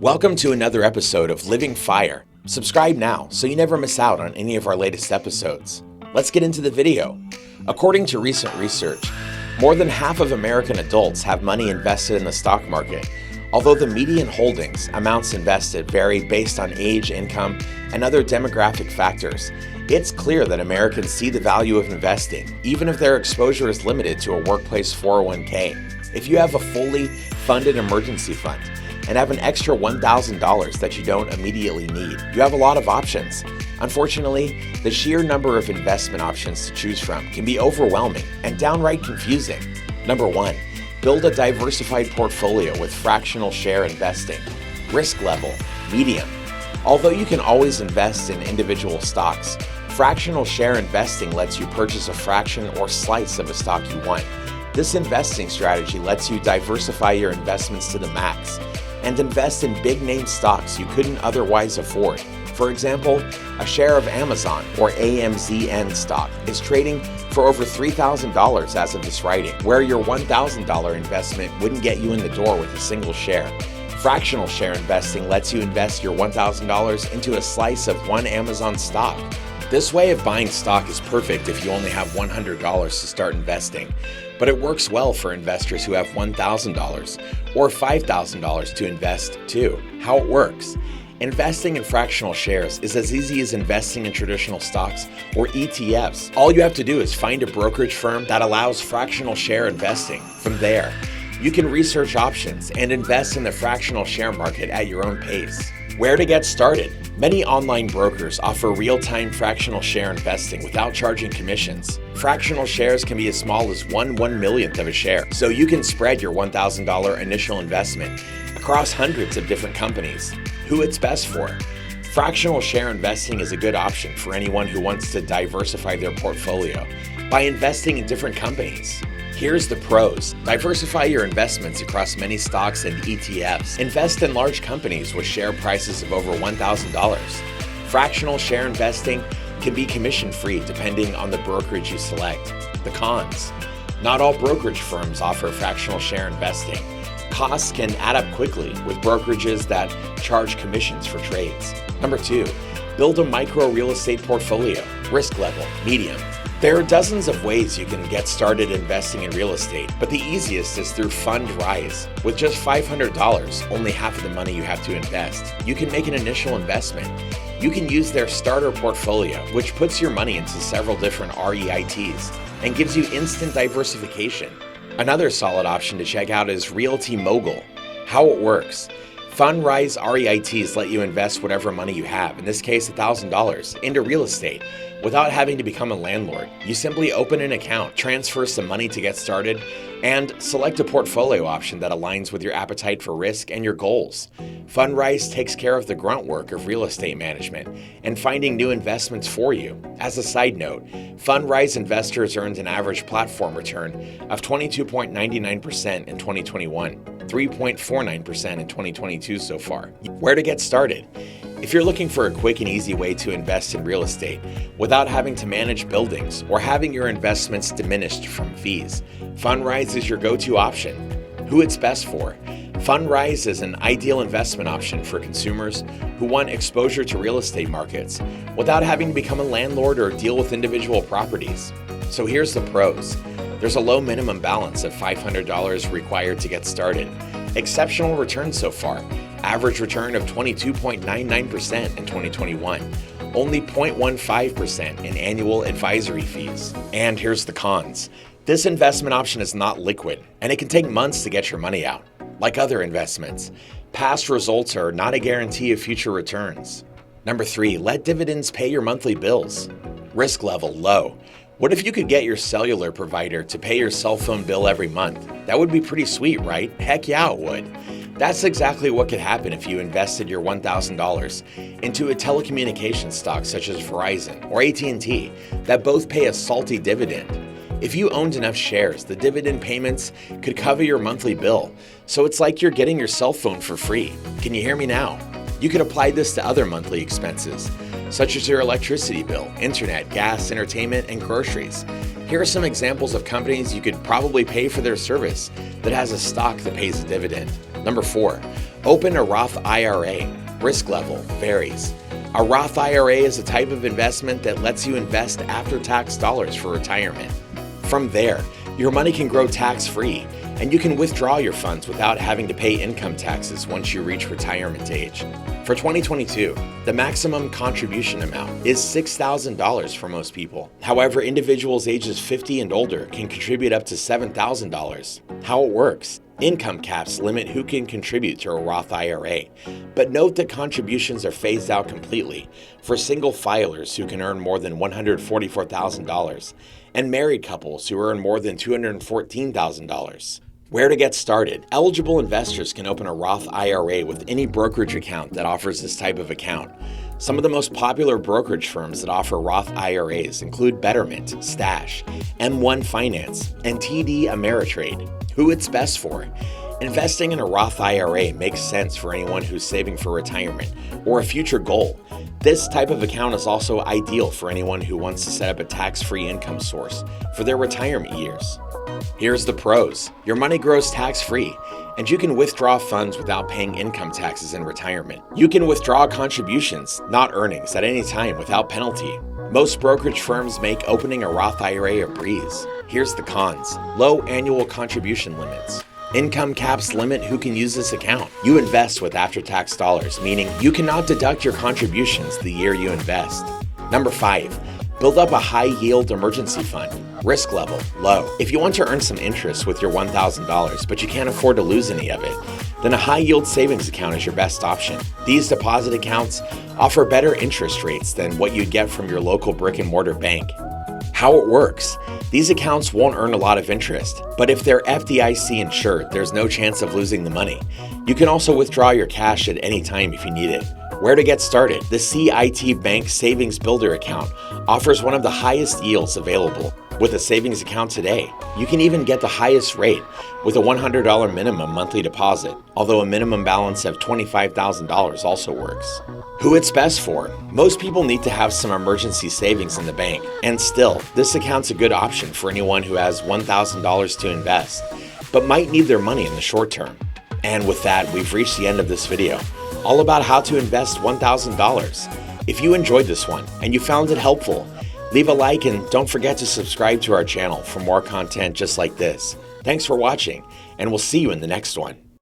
Welcome to another episode of Living Fire. Subscribe now so you never miss out on any of our latest episodes. Let's get into the video. According to recent research, more than half of American adults have money invested in the stock market. Although the median holdings, amounts invested, vary based on age, income, and other demographic factors, it's clear that Americans see the value of investing, even if their exposure is limited to a workplace 401k. If you have a fully funded emergency fund and have an extra $1,000 that you don't immediately need, you have a lot of options. Unfortunately, the sheer number of investment options to choose from can be overwhelming and downright confusing. Number 1. Build a diversified portfolio with fractional share investing. Risk level, medium. Although you can always invest in individual stocks, fractional share investing lets you purchase a fraction or slice of a stock you want. This investing strategy lets you diversify your investments to the max and invest in big-name stocks you couldn't otherwise afford. For example, a share of Amazon, or AMZN stock, is trading for over $3,000 as of this writing, where your $1,000 investment wouldn't get you in the door with a single share. Fractional share investing lets you invest your $1,000 into a slice of one Amazon stock. This way of buying stock is perfect if you only have $100 to start investing, but it works well for investors who have $1,000 or $5,000 to invest too. How it works. Investing in fractional shares is as easy as investing in traditional stocks or ETFs. All you have to do is find a brokerage firm that allows fractional share investing. From there, you can research options and invest in the fractional share market at your own pace. Where to get started? Many online brokers offer real-time fractional share investing without charging commissions. Fractional shares can be as small as 1/1,000,000th of a share, so you can spread your $1,000 initial investment across hundreds of different companies. Who it's best for? Fractional share investing is a good option for anyone who wants to diversify their portfolio by investing in different companies. Here's the pros. Diversify your investments across many stocks and ETFs. Invest in large companies with share prices of over $1,000. Fractional share investing can be commission-free depending on the brokerage you select. The cons. Not all brokerage firms offer fractional share investing. Costs can add up quickly with brokerages that charge commissions for trades. Number 2, build a micro real estate portfolio. Risk level, medium. There are dozens of ways you can get started investing in real estate, but the easiest is through FundRise. With just $500, only half of the money you have to invest, you can make an initial investment. You can use their starter portfolio, which puts your money into several different REITs and gives you instant diversification. Another solid option to check out is Realty Mogul. How it works. FundRise REITs let you invest whatever money you have, in this case $1,000, into real estate without having to become a landlord. You simply open an account, transfer some money to get started, and select a portfolio option that aligns with your appetite for risk and your goals. FundRise takes care of the grunt work of real estate management and finding new investments for you. As a side note, FundRise investors earned an average platform return of 22.99% in 2021, 3.49% in 2022 so far. Where to get started? If you're looking for a quick and easy way to invest in real estate without having to manage buildings or having your investments diminished from fees, FundRise is your go-to option. Who it's best for? FundRise is an ideal investment option for consumers who want exposure to real estate markets without having to become a landlord or deal with individual properties. So here's the pros. There's a low minimum balance of $500 required to get started. Exceptional returns so far. Average return of 22.99% in 2021. Only 0.15% in annual advisory fees. And here's the cons. This investment option is not liquid, and it can take months to get your money out. Like other investments, past results are not a guarantee of future returns. Number 3, let dividends pay your monthly bills. Risk level low. What if you could get your cellular provider to pay your cell phone bill every month? That would be pretty sweet, right? Heck yeah, it would. That's exactly what could happen if you invested your $1,000 into a telecommunications stock such as Verizon or AT&T that both pay a salty dividend. If you owned enough shares, the dividend payments could cover your monthly bill. So it's like you're getting your cell phone for free. Can you hear me now? You could apply this to other monthly expenses, such as your electricity bill, internet, gas, entertainment, and groceries. Here are some examples of companies you could probably pay for their service that has a stock that pays a dividend. Number 4, Open a Roth IRA. Risk level varies. A Roth IRA is a type of investment that lets you invest after-tax dollars for retirement. From there, your money can grow tax-free, and you can withdraw your funds without having to pay income taxes once you reach retirement age. For 2022, the maximum contribution amount is $6,000 for most people. However, individuals ages 50 and older can contribute up to $7,000. How it works: income caps limit who can contribute to a Roth IRA, but note that contributions are phased out completely for single filers who can earn more than $144,000 and married couples who earn more than $214,000. Where to get started? Eligible investors can open a Roth IRA with any brokerage account that offers this type of account. Some of the most popular brokerage firms that offer Roth IRAs include Betterment, Stash, M1 Finance, and TD Ameritrade. Who it's best for? Investing in a Roth IRA makes sense for anyone who's saving for retirement or a future goal. This type of account is also ideal for anyone who wants to set up a tax-free income source for their retirement years. Here's the pros. Your money grows tax-free, and you can withdraw funds without paying income taxes in retirement. You can withdraw contributions, not earnings, at any time without penalty. Most brokerage firms make opening a Roth IRA a breeze. Here's the cons. Low annual contribution limits. Income caps limit who can use this account. You invest with after-tax dollars, meaning you cannot deduct your contributions the year you invest. Number 5. Build up a high-yield emergency fund. Risk level, low. If you want to earn some interest with your $1,000, but you can't afford to lose any of it, then a high-yield savings account is your best option. These deposit accounts offer better interest rates than what you'd get from your local brick-and-mortar bank. How it works: these accounts won't earn a lot of interest, but if they're FDIC insured, there's no chance of losing the money. You can also withdraw your cash at any time if you need it. Where to get started? The CIT Bank Savings Builder account offers one of the highest yields available. With a savings account today, you can even get the highest rate with a $100 minimum monthly deposit, although a minimum balance of $25,000 also works. Who it's best for? Most people need to have some emergency savings in the bank, and still, this account's a good option for anyone who has $1,000 to invest, but might need their money in the short term. And with that, we've reached the end of this video, all about how to invest $1,000. If you enjoyed this one and you found it helpful, leave a like and don't forget to subscribe to our channel for more content just like this. Thanks for watching, and we'll see you in the next one.